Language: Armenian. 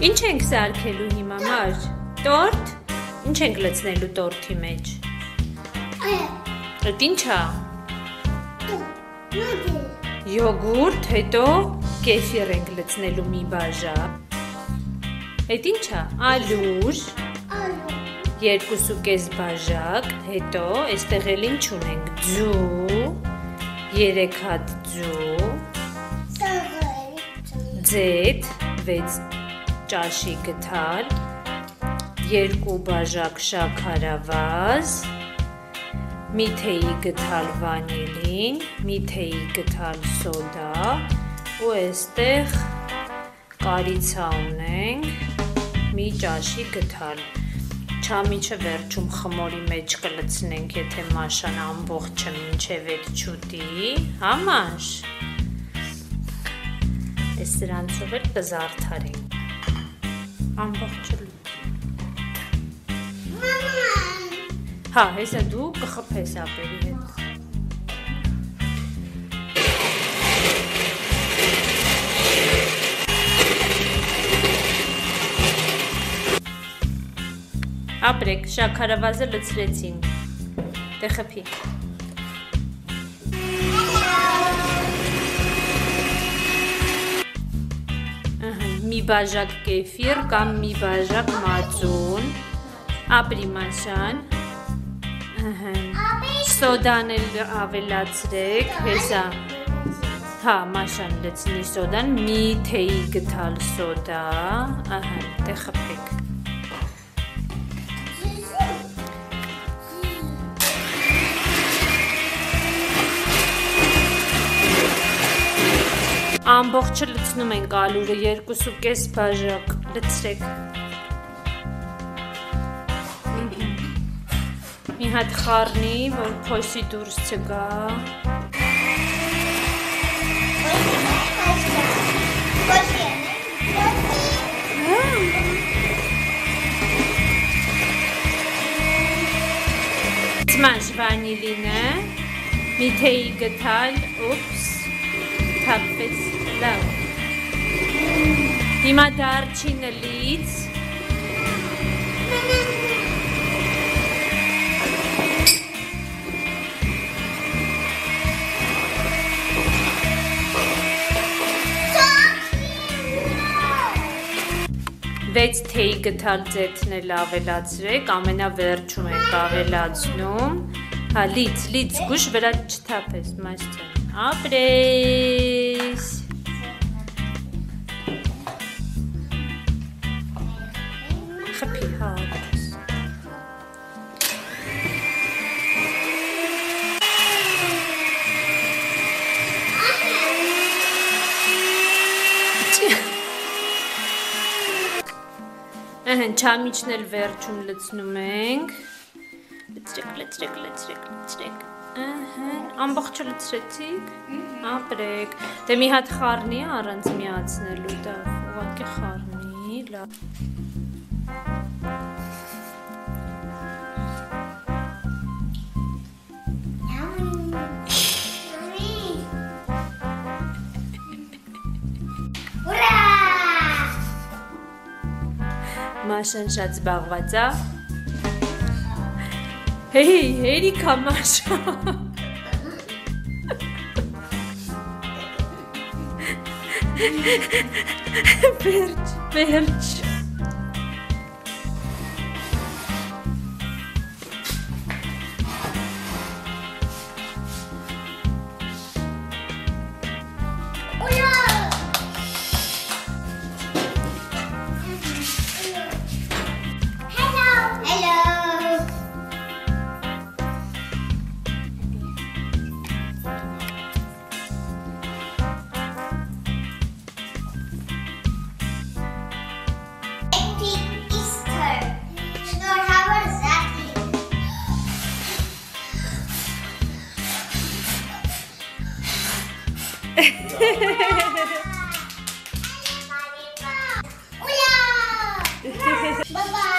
Ինչ ենք սարքելու հիմա, Մար? Տորտ? Ինչ ենք լցնելու տորտի մեջ? Այդ ինչ է? Յոգուրտ, հետո կեֆիր ենք լցնելու մի բաժակ։ Այդ ինչ է? Ալուր, 2.5 բաժակ, հետո այստեղ էլ ինչ ունենք? Ձու, 3 հատ ձու, ձեթ, 6 ճաշի գթալ, 2 բաժակ շաքարավազ, մի թեյի գթալ վանիլին, մի թեյի գթալ սոդա ու այստեղ կարիցա ունենք, մի ճաշի գթալ։ Չամիչը վերջում խմորի մեջ կլցնենք, եթե Մաշան ամբողջը մինչև այդ չուտի, համաշ։ Այս սրանցով էլ կզարդարենք։ Ամբողջը Հա, հեսա դու կխփես ապերի հետ։ Ապրեք, շաքարավազը լցրեցինք, դե խփի։ Մի բաժակ կեֆիր կամ մի բաժակ մածուն, ապրի Մաշան, սոդան էլ ավելացրեք, հեսա, հա, Մաշան լցնի սոդան, մի թեյի գթալ սոդա, դե խփեք։ Ամբողջը լցնում ենք ալուրը 2.5 բաժակ, լցրեք։ Մի հատ խառնի, որ փոսի դուրս չգա։ Սմաշ վանիլինը, մի թեյի գթալ, ուպս, թափվեց, լավ։ Հիմա դարչինը լից, վեց թեյի գթալ ձեթն էլ ավելացրեք, ամենավերջում ենք ավելացնում, հա լից, գուշ վրա չթափես, Մաշան, ապրես։ Խփի, հա, ապրես։ Չամիչն էլ վերջում լցնում ենք, լցրեք, ամբողջը լցրեցիք, ապրեք, դե մի հատ խառնի առանց միացնելու, դա ուղղակի խառնի, լավ։ Մաշան շատ զբաղված է։ Հեյ, հերիքա Մաշան։ Վերջ։ Bye-bye.